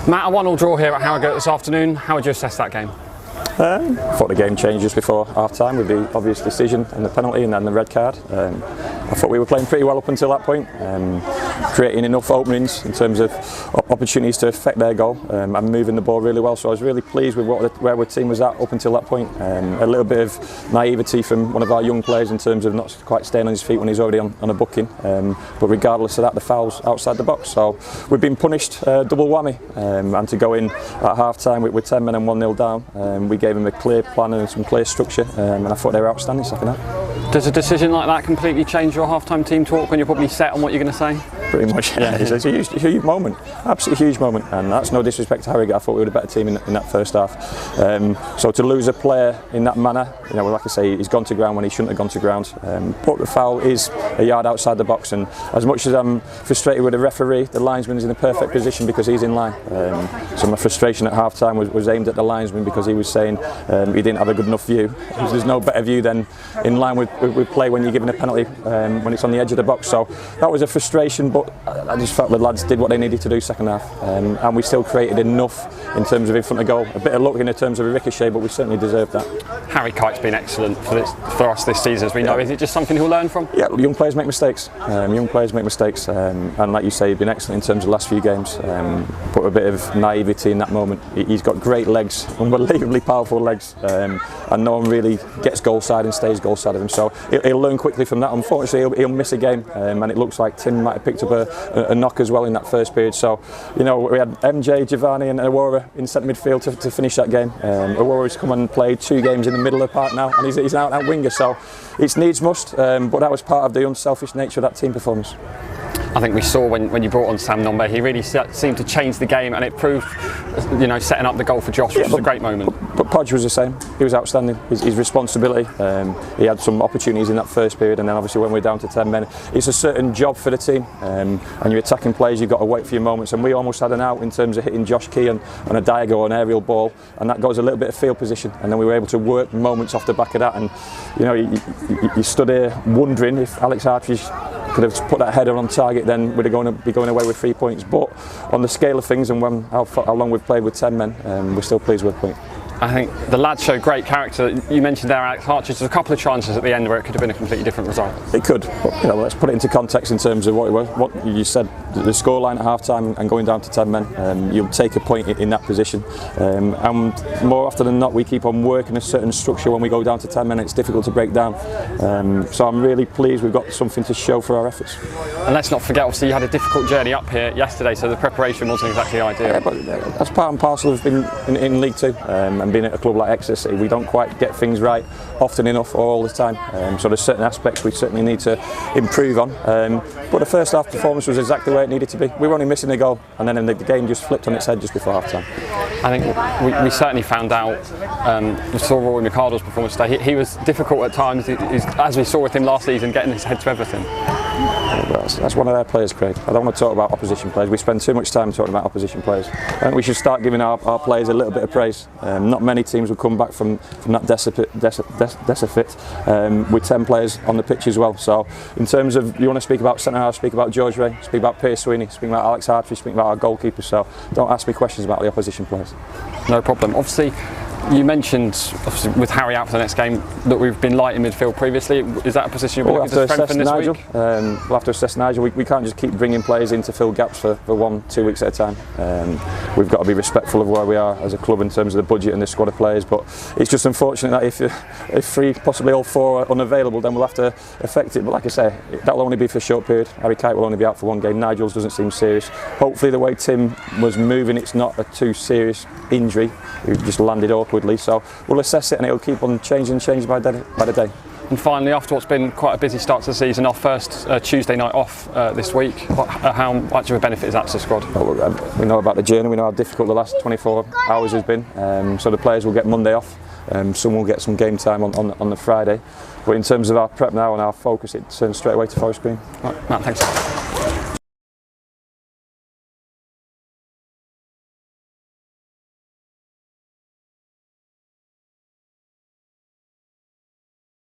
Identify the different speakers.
Speaker 1: Matt, a 1-1 draw here at Harrogate this afternoon. How would you assess that game?
Speaker 2: I thought the game changed just before half-time with the obvious decision and the penalty and then the red card. I thought we were playing pretty well up until that point, creating enough openings in terms of opportunities to affect their goal and moving the ball really well. So I was really pleased with where our team was at up until that point. A little bit of naivety from one of our young players in terms of not quite staying on his feet when he's already on a booking. But regardless of that, the foul's outside the box. So we've been punished double whammy, and to go in at half-time with 10 men and 1-0 down, we gave them a clear plan and some clear structure, and I thought they were outstanding second half.
Speaker 1: Does a decision like that completely change your half-time team talk when you're probably set on what you're going to say?
Speaker 2: Pretty much, yeah. It's a huge moment, absolutely huge moment, and that's no disrespect to Harrogate. I thought we were a better team in that first half. So to lose a player in that manner, you know, like I say, he's gone to ground when he shouldn't have gone to ground. But the foul is a yard outside the box, and as much as I'm frustrated with the referee, the linesman is in the perfect position because he's in line. So my frustration at half-time was aimed at the linesman because he was saying he didn't have a good enough view. There's no better view than in line with play when you're given a penalty when it's on the edge of the box. So that was a frustration, but I just felt the lads did what they needed to do second half, and we still created enough in terms of in front of goal. A bit of luck in terms of a ricochet, but we certainly deserved that.
Speaker 1: Harry Kite's been excellent for us this season, as we know. Is it just something he'll learn from?
Speaker 2: Yeah, young players make mistakes. And like you say, he's been excellent in terms of the last few games. Put a bit of naivety in that moment. He's got great legs, unbelievably powerful legs, and no one really gets goal side and stays goal side of him. So he'll learn quickly from that. Unfortunately, he'll miss a game, and it looks like Tim might have picked up a knock as well in that first period. So, you know, we had MJ, Giovanni and Aurora in centre midfield to finish that game. Aurora's come and played 2 games in the middle of the park now, and he's an out-and-out winger, so it's needs must, but that was part of the unselfish nature of that team performance.
Speaker 1: I think we saw when you brought on Sam Nombe, he really seemed to change the game, and it proved, you know, setting up the goal for Josh, which was a great moment.
Speaker 2: But Podge was the same. He was outstanding. His responsibility. He had some opportunities in that first period, and then obviously when we're down to 10 men, it's a certain job for the team. And you're attacking players, you've got to wait for your moments. And we almost had an out in terms of hitting Josh Key on a diagonal, an aerial ball, and that goes a little bit of field position. And then we were able to work moments off the back of that. And you know, you stood here wondering if Alex Hartridge could have put that header on target, then we'd be going away with 3 points. But on the scale of things and how long we've played with 10 men, we're still pleased with a point.
Speaker 1: I think the lads showed great character. You mentioned there Alex Hartridge. There's a couple of chances at the end where it could have been a completely different result.
Speaker 2: It could, but you know, let's put it into context in terms of what it was. What you said, the scoreline at half-time and going down to 10 men, you'll take a point in that position. And more often than not, we keep on working a certain structure when we go down to 10 men. It's difficult to break down. So I'm really pleased we've got something to show for our efforts.
Speaker 1: And let's not forget, obviously, you had a difficult journey up here yesterday, so the prepreration wasn't exactly ideal.
Speaker 2: Yeah, but that's part and parcel of being in League Two. And being at a club like Exeter, we don't quite get things right often enough or all the time. So there's certain aspects we certainly need to improve on. But the first half performance was exactly where it needed to be. We were only missing a goal, and then the game just flipped on its head just before half time.
Speaker 1: I think we certainly found out. We saw Rory McArdle's performance today. He was difficult at times, as we saw with him last season, getting his head to everything.
Speaker 2: That's one of their players, Craig. I don't want to talk about opposition players. We spend too much time talking about opposition players. I think we should start giving our players a little bit of praise. Not many teams will come back from that deficit with 10 players on the pitch as well. So in terms of, you want to speak about centre half, speak about George Ray, speak about Pierce Sweeney, speak about Alex Hartridge, speak about our goalkeepers. So don't ask me questions about the opposition players. No problem.
Speaker 1: Obviously, you mentioned, obviously, with Harry out for the next game, that we've been light in midfield previously. Is that a position you'll be looking to strengthen this week?
Speaker 2: We'll have to assess Nigel. We can't just keep bringing players in to fill gaps for 1-2 weeks at a time. We've got to be respectful of where we are as a club in terms of the budget and the squad of players. But it's just unfortunate that if 3, possibly all 4 are unavailable, then we'll have to affect it. But like I say, that'll only be for a short period. Harry Kite will only be out for 1 game. Nigel's doesn't seem serious. Hopefully the way Tim was moving, it's not a too serious injury. He just landed awkwardly. So we'll assess it, and it'll keep on changing by the day.
Speaker 1: And finally, after what's been quite a busy start to the season, our first Tuesday night off this week, how much of a benefit is that to the squad?
Speaker 2: Well, we know about the journey, we know how difficult the last 24 hours has been, so the players will get Monday off, some will get some game time on the Friday, but in terms of our prep now and our focus, it turns straight away to Forest Green.
Speaker 1: Right, Matt, thanks.